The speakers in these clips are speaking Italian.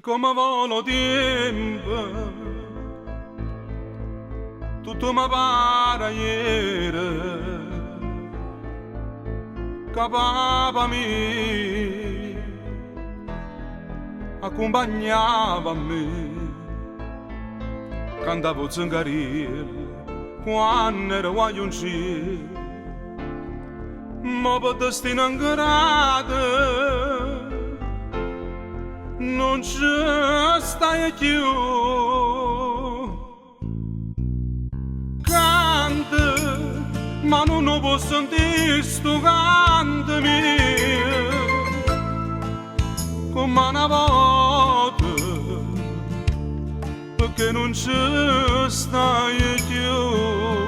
come volo tempo, tutto mi pare ieri, che papà mi accompagnava me, cantavo zingarelli quando ero guaglioncino, ma per destino ingrato non ci stai più. Canta, ma non lo posso sentire sto canto mio, come una volta, perché non ci stai più.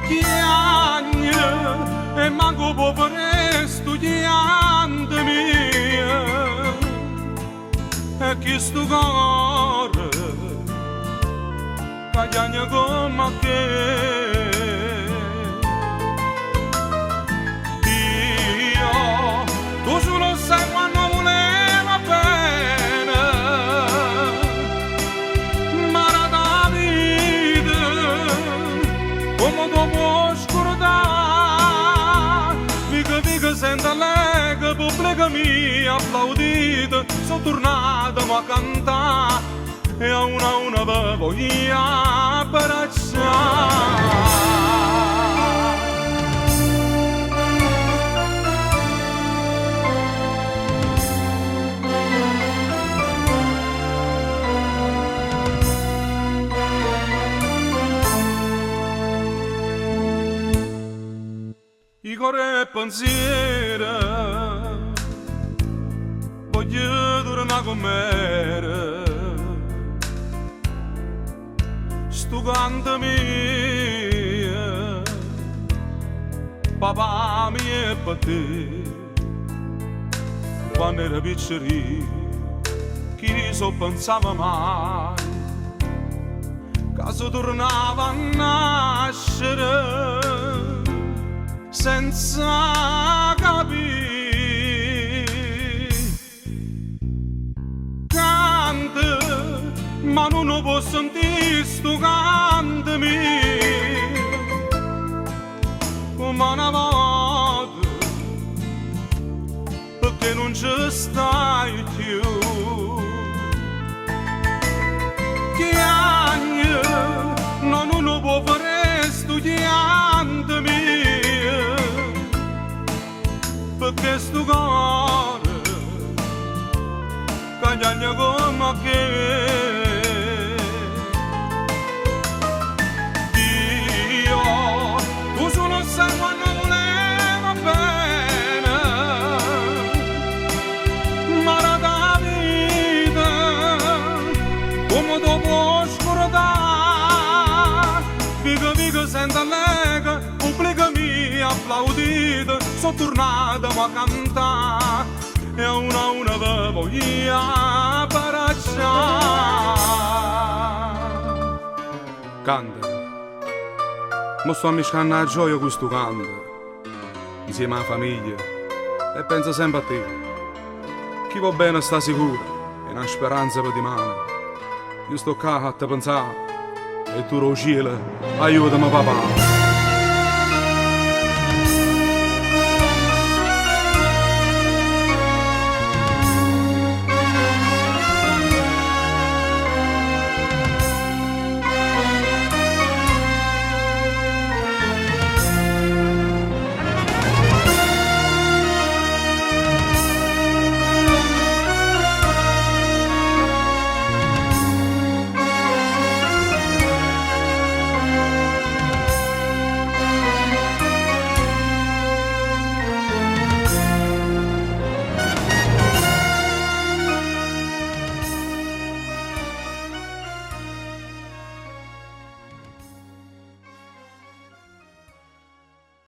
Chiagna e manco può fare studiante mio, e chi sto cuore che chiagna come te. Io, tu solo sai quando voleva bene, ma la vita come tu puoi scordare. Mica senta lei che pubblica mi ha applaudito, sono tornato a cantare e a una ve voglio abbracciare. I cuore e pensiero voglio tornare con me. Sto canto mio, papà mio e per te. Quando ero piccolino, chi so pensava mai che si tornava a nascere senza capire. Canta, ma non lo posso sentire sto canto mio, come una volta, perché non ci stai più. Chiagna, no, non lo può fare studiante mio, perché sto cuore che chiagna come che. Come tu puoi scordare, mica senta lega, pubblicami applaudito, sono tornato a cantare e a una ve voglio abbracciare. Canta, ma sto ammiscando a gioia questo canto, insieme alla famiglia, e penso sempre a te. Chi va bene sta sicuro, è una speranza per domani. Io sto qua a te pensare e tu lo cielo, aiutami papà.